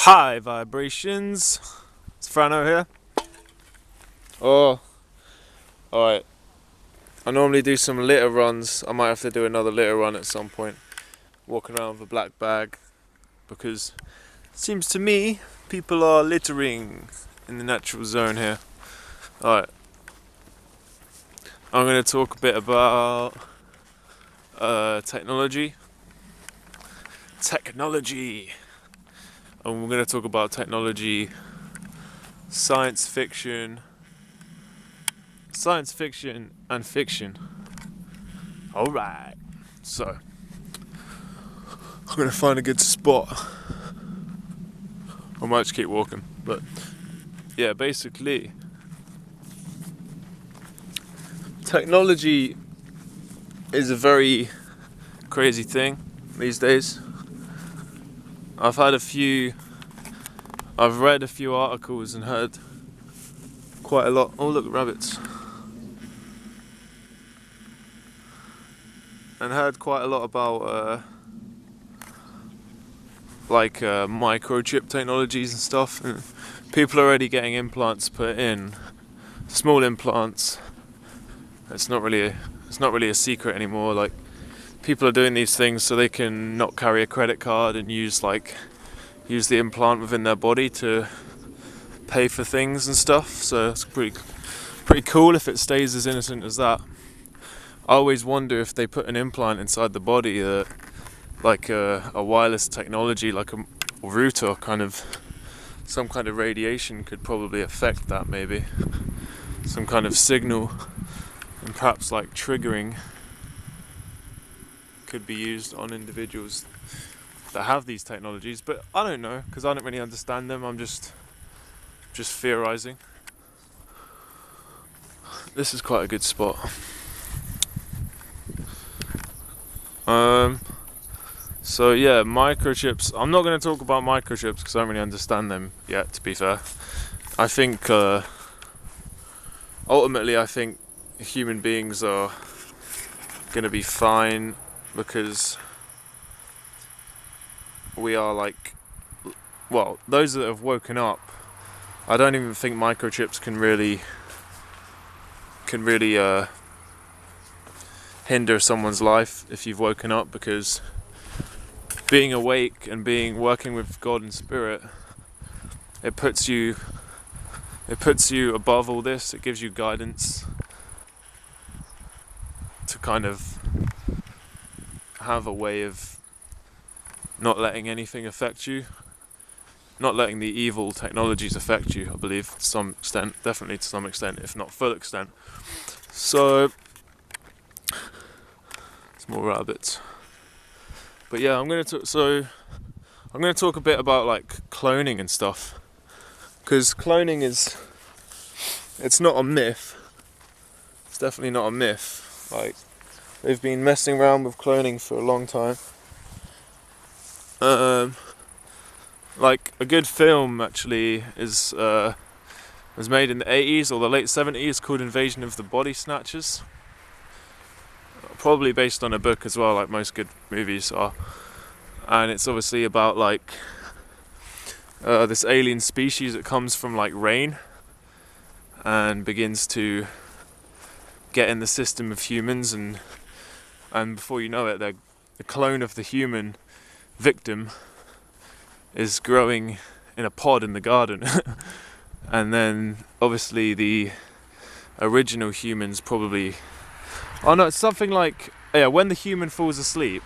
High vibrations. It's Frano here. Oh, alright. I normally do some litter runs. I might have to do another litter run at some point. Walking around with a black bag. Because it seems to me people are littering in the natural zone here. Alright. I'm going to talk a bit about technology. And we're going to talk about technology, science fiction and fiction. Alright, so I'm going to find a good spot. I might just keep walking, but yeah, basically technology is a very crazy thing these days. I've read a few articles and heard quite a lot. Oh look, rabbits. And heard quite a lot about microchip technologies and stuff. And people are already getting implants put in, small implants. It's not really a secret anymore. Like, people are doing these things so they can not carry a credit card and use the implant within their body to pay for things and stuff. So it's pretty cool if it stays as innocent as that. I always wonder if they put an implant inside the body that, like a wireless technology, like a router, some kind of radiation could probably affect that. Maybe some kind of signal, and perhaps like triggering could be used on individuals that have these technologies, but I don't know, because I don't really understand them. I'm just theorizing. This is quite a good spot. So yeah, microchips. I'm not going to talk about microchips because I don't really understand them yet, to be fair. I think ultimately human beings are going to be fine, because we are those that have woken up. I don't even think microchips can really hinder someone's life if you've woken up, because being awake and working with God and Spirit, it puts you above all this. It gives you guidance to kind of have a way of not letting anything affect you, not letting the evil technologies affect you, I believe, to some extent, definitely to some extent, if not full extent. So, it's more rabbits. But yeah, I'm going to talk a bit about like cloning and stuff, because cloning it's not a myth. It's definitely not a myth. Like, they've been messing around with cloning for a long time. Like a good film actually was made in the 80s or the late 70s, called Invasion of the Body Snatchers. Probably based on a book as well, like most good movies are. And it's obviously about this alien species that comes from like rain and begins to get in the system of humans, and before you know it, the clone of the human victim is growing in a pod in the garden. And then obviously the original humans probably, it's something like, when the human falls asleep,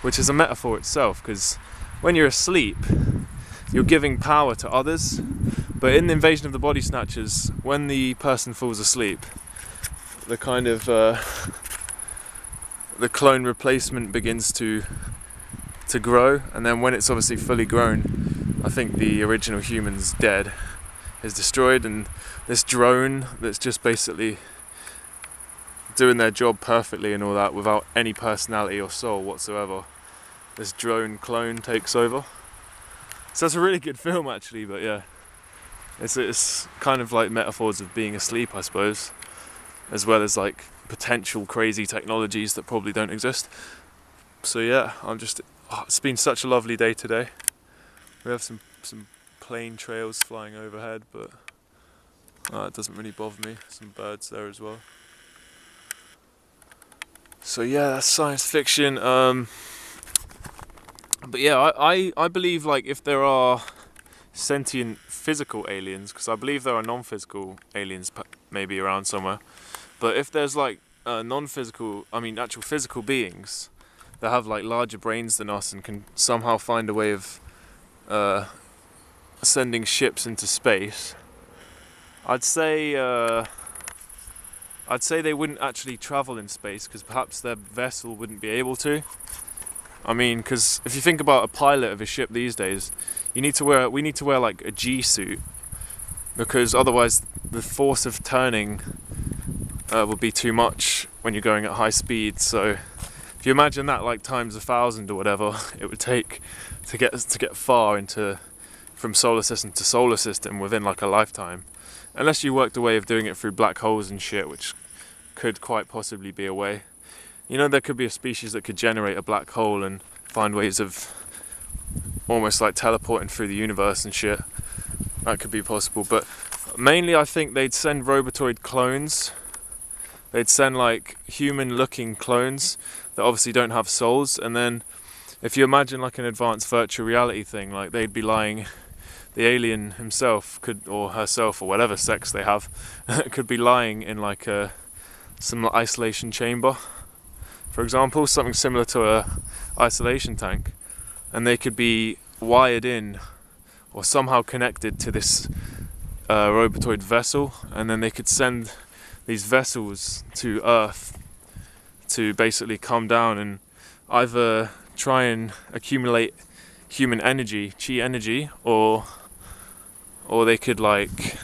which is a metaphor itself, because when you're asleep you're giving power to others. But in the Invasion of the Body Snatchers, when the person falls asleep, the kind of the clone replacement begins to grow, and then when it's obviously fully grown, I think the original human's dead, is destroyed, and this drone that's just basically doing their job perfectly and all that without any personality or soul whatsoever, this drone clone takes over. So it's a really good film actually, but yeah, it's kind of like metaphors of being asleep, I suppose, as well as like potential crazy technologies that probably don't exist. So yeah, it's been such a lovely day today. We have some some plane trails flying overhead, but it doesn't really bother me. Some birds there as well. So yeah, that's science fiction. But yeah, I believe like if there are sentient physical aliens, because I believe there are non-physical aliens maybe around somewhere, but if there's like actual physical beings that have like larger brains than us and can somehow find a way of sending ships into space, I'd say they wouldn't actually travel in space, because perhaps their vessel wouldn't be able to. I mean, because if you think about a pilot of a ship these days, we need to wear like a G suit, because otherwise the force of turning would be too much when you're going at high speed. So if you imagine that like times 1,000 or whatever it would take to get far from solar system to solar system within like a lifetime, unless you worked a way of doing it through black holes and shit, which could quite possibly be a way. You know, there could be a species that could generate a black hole and find ways of almost like teleporting through the universe and shit. That could be possible, but mainly I think they'd send robotoid clones. They'd send like human-looking clones that obviously don't have souls, and then if you imagine like an advanced virtual reality thing, like they'd be lying, the alien himself or herself or whatever sex they have could be lying in like some isolation chamber, for example, something similar to a isolation tank, and they could be wired in or somehow connected to this robotoid vessel, and then they could send these vessels to Earth to basically come down and either try and accumulate human energy, chi energy, or they could like,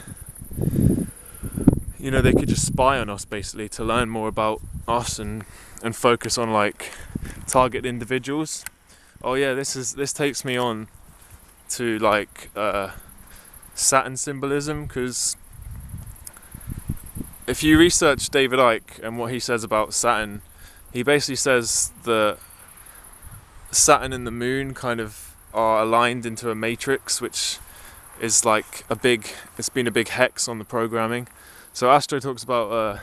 you know, they could just spy on us basically to learn more about us and focus on like target individuals. Oh yeah, this takes me on to like Saturn symbolism, because if you research David Icke and what he says about Saturn, he basically says that Saturn and the moon kind of are aligned into a matrix, which is like it's been a big hex on the programming. So Astro talks about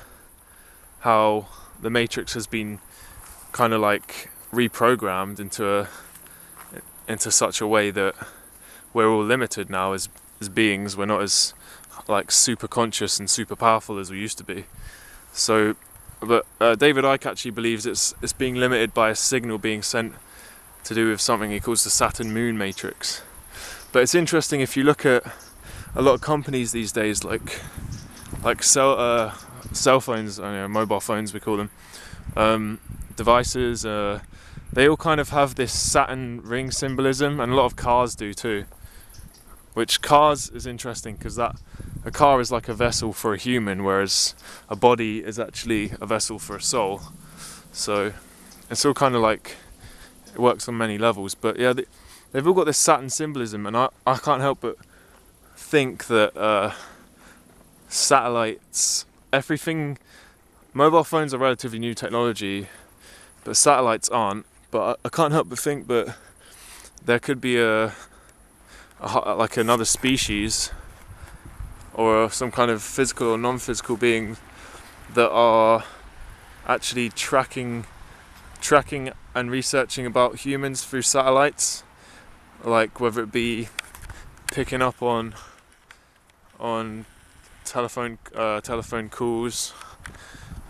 how the matrix has been kind of like reprogrammed into such a way that we're all limited now as beings. We're not as like super conscious and super powerful as we used to be. So, but David Icke actually believes it's being limited by a signal being sent to do with something he calls the Saturn Moon matrix. But it's interesting if you look at a lot of companies these days, like cell phones, mobile phones we call them, devices. They all kind of have this Saturn ring symbolism, and a lot of cars do too. Which cars is interesting because a car is like a vessel for a human, whereas a body is actually a vessel for a soul. So it's all kind of like, it works on many levels. But yeah, they've all got this Saturn symbolism, and I can't help but think that satellites, everything, mobile phones are relatively new technology, but satellites aren't. But I can't help but think that there could be like another species or some kind of physical or non-physical being that are actually tracking and researching about humans through satellites, like whether it be picking up on telephone calls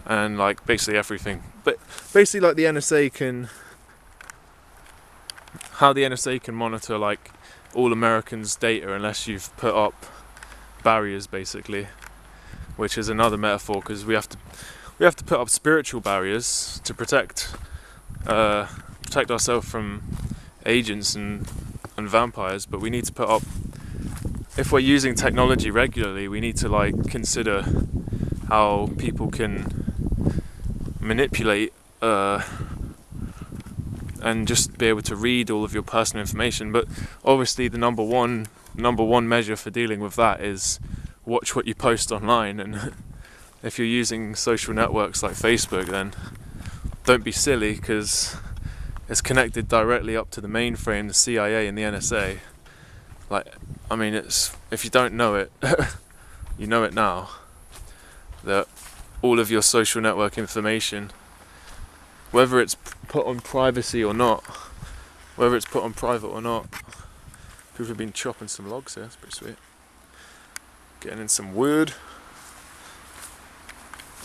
and like basically everything. But basically like the NSA can monitor like all Americans' data unless you've put up barriers, basically, which is another metaphor, because we have to put up spiritual barriers to protect ourselves from agents and vampires. But we need to put up, if we're using technology regularly, we need to like consider how people can manipulate and just be able to read all of your personal information. But obviously the number one measure for dealing with that is watch what you post online. And if you're using social networks like Facebook, then don't be silly, because it's connected directly up to the mainframe, the CIA and the NSA. Like, I mean, it's, if you don't know it, you know it now, that all of your social network information, whether it's put on privacy or not, whether it's put on private or not, people have been chopping some logs here, it's pretty sweet. Getting in some wood.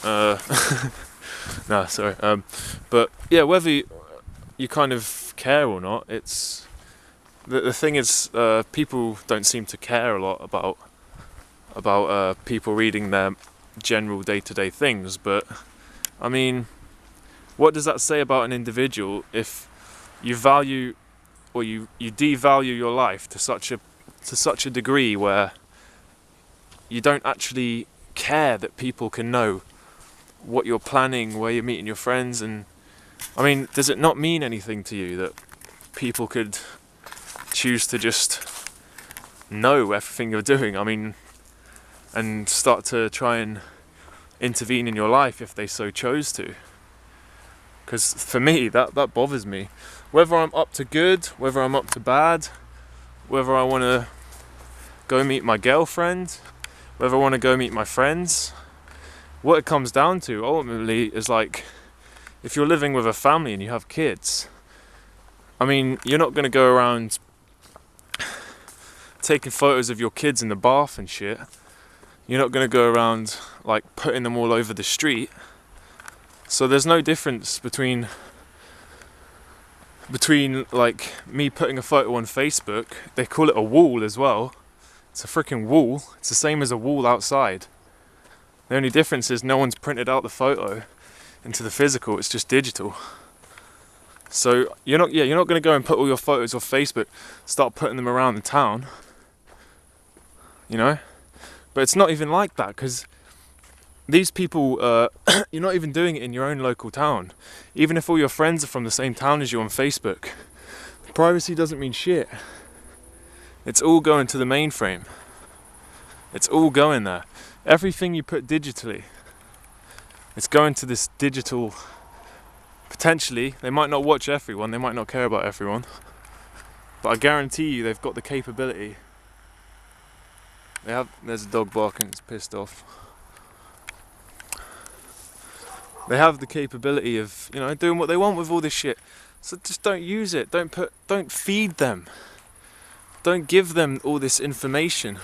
No, sorry. But yeah, whether you kind of care or not, it's the thing is, people don't seem to care a lot about people reading their general day-to-day things. But I mean, what does that say about an individual if you value or you devalue your life to such a degree where you don't actually care that people can know what you're planning, where you're meeting your friends? And I mean, does it not mean anything to you that people could choose to just know everything you're doing? I mean, and start to try and intervene in your life if they so chose to. Because for me, that bothers me. Whether I'm up to good, whether I'm up to bad, whether I want to go meet my girlfriend, whether I want to go meet my friends, what it comes down to ultimately is, like, if you're living with a family and you have kids, I mean, you're not going to go around taking photos of your kids in the bath and shit. You're not going to go around, like, putting them all over the street. So there's no difference between like me putting a photo on Facebook. They call it a wall as well. It's a freaking wall. It's the same as a wall outside. The only difference is no one's printed out the photo into the physical, it's just digital. So you're not going to go and put all your photos on Facebook, start putting them around the town, you know? But it's not even like that, because these people, you're not even doing it in your own local town. Even if all your friends are from the same town as you on Facebook, privacy doesn't mean shit. It's all going to the mainframe. It's all going there. Everything you put digitally, it's going to this digital. Potentially, they might not watch everyone, they might not care about everyone, but I guarantee you they've got the capability. There's a dog barking, it's pissed off. They have the capability of, doing what they want with all this shit. So just don't use it. Don't feed them. Don't give them all this information.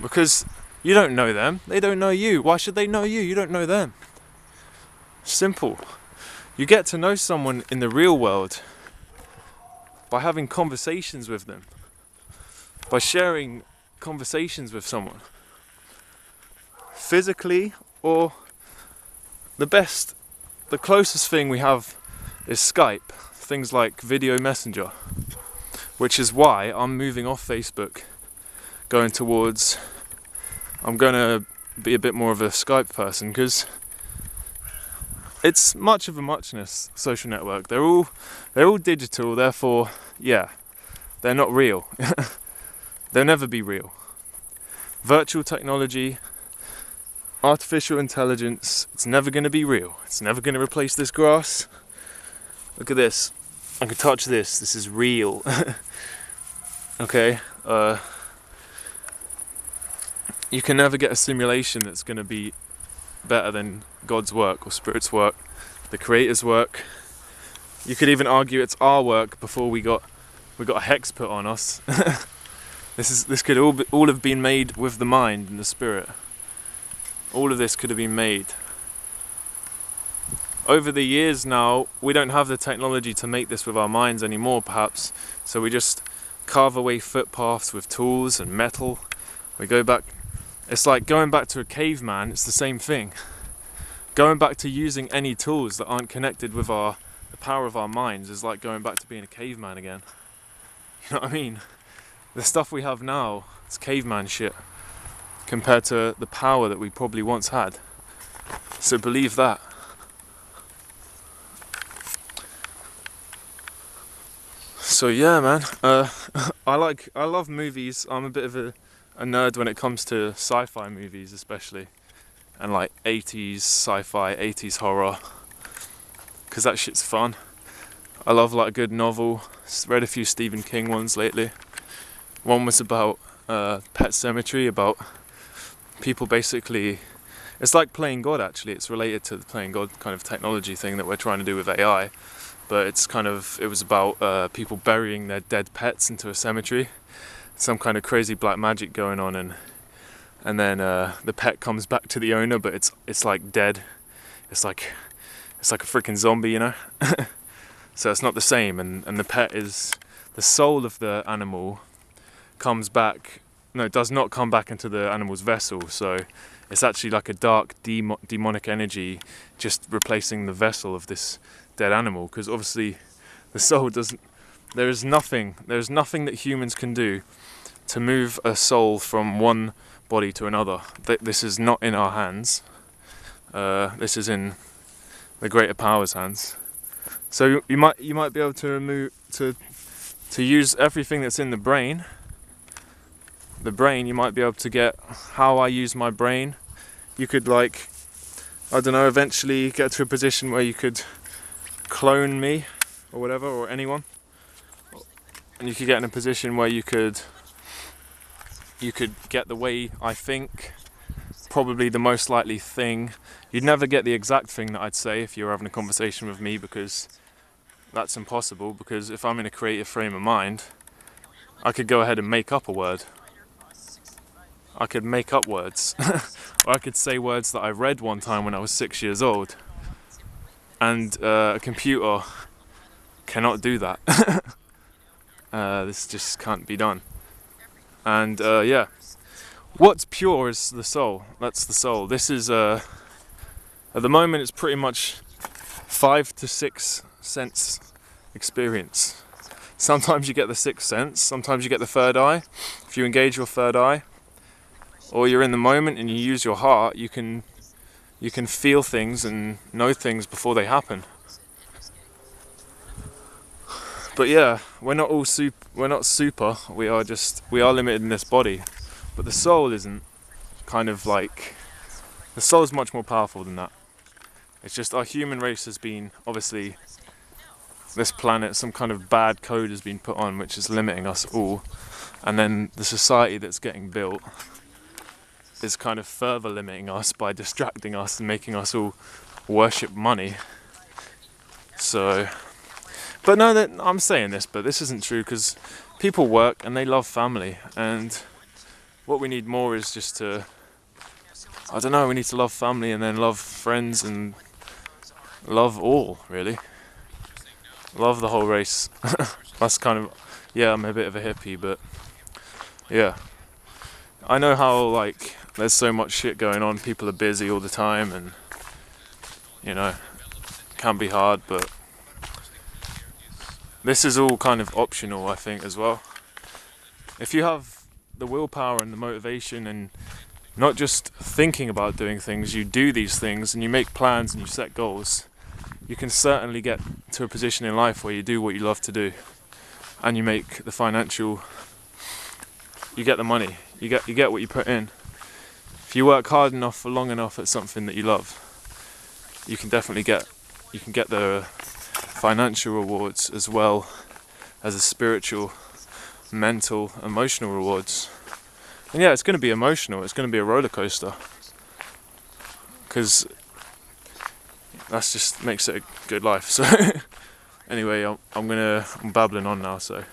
Because you don't know them, they don't know you. Why should they know you? You don't know them. Simple. You get to know someone in the real world by having conversations with them, by sharing conversations with someone, physically, or the closest thing we have is Skype, things like video messenger, which is why I'm moving off Facebook, I'm going to be a bit more of a Skype person, because it's much of a muchness, social network. They're all digital, therefore, yeah, they're not real. They'll never be real. Virtual technology, artificial intelligence, it's never going to be real. It's never going to replace this grass. Look at this. I can touch this. This is real. Okay. You can never get a simulation that's going to be better than God's work or Spirit's work, the Creator's work. You could even argue it's our work before we got a hex put on us. This could all have been made with the mind and the spirit. All of this could have been made. Over the years now, we don't have the technology to make this with our minds anymore, perhaps. So we just carve away footpaths with tools and metal. We go back. It's like going back to a caveman. It's the same thing. Going back to using any tools that aren't connected with the power of our minds is like going back to being a caveman again. You know what I mean? The stuff we have now, it's caveman shit compared to the power that we probably once had. So believe that. So yeah, man. I love movies. I'm a bit of a nerd when it comes to sci-fi movies, especially, and like 80s sci-fi, 80s horror, because that shit's fun. I love like a good novel. Read a few Stephen King ones lately. One was about pet cemetery, about people basically. It's like playing God, actually. It's related to the playing God kind of technology thing that we're trying to do with AI. But it was about people burying their dead pets into a cemetery. Some kind of crazy black magic going on, and then the pet comes back to the owner, but it's like dead. It's like a freaking zombie, you know? So it's not the same, and the pet is, the soul of the animal comes back, no, it does not come back into the animal's vessel, so it's actually like a dark demonic energy just replacing the vessel of this dead animal, because obviously the soul doesn't, there's nothing that humans can do to move a soul from one body to another. This is not in our hands. This is in the greater power's hands. So you might be able to use everything that's in the brain. The brain, you might be able to get how I use my brain. You could, like, I don't know, eventually get to a position where you could clone me or whatever, or anyone, and you could get in a position where you could get the way I think, probably the most likely thing. You'd never get the exact thing that I'd say if you were having a conversation with me, because that's impossible, because if I'm in a creative frame of mind, I could go ahead and make up a word. I could make up words. Or I could say words that I read one time when I was 6 years old. And a computer cannot do that. This just can't be done. And yeah, what's pure is the soul. That's the soul. This is, at the moment, it's pretty much 5 to 6 sense experience. Sometimes you get the sixth sense, sometimes you get the third eye. If you engage your third eye, or you're in the moment and you use your heart, you can feel things and know things before they happen. But yeah, we're not super. We are limited in this body. But the soul isn't. Kind of like, the soul is much more powerful than that. It's just our human race has been, obviously, this planet, some kind of bad code has been put on which is limiting us all, and then the society that's getting built is kind of further limiting us by distracting us and making us all worship money. So, but no, I'm saying this, but this isn't true, because people work and they love family, and what we need more is just to, I don't know, we need to love family and then love friends and love all, really. Love the whole race. That's kind of, yeah, I'm a bit of a hippie, but yeah. I know how, like, there's so much shit going on, people are busy all the time, and, you know, it can be hard, but this is all kind of optional, I think, as well. If you have the willpower and the motivation and not just thinking about doing things, you do these things and you make plans and you set goals, you can certainly get to a position in life where you do what you love to do, and you make the financial, you get the money, you get what you put in. If you work hard enough for long enough at something that you love, you can definitely get the financial rewards as well as the spiritual, mental, emotional rewards. And yeah, it's going to be emotional, it's going to be a roller coaster, because that just makes it a good life. So anyway, I'm babbling on now, so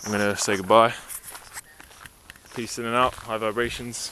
I'm gonna say goodbye. Peace in and out, high vibrations.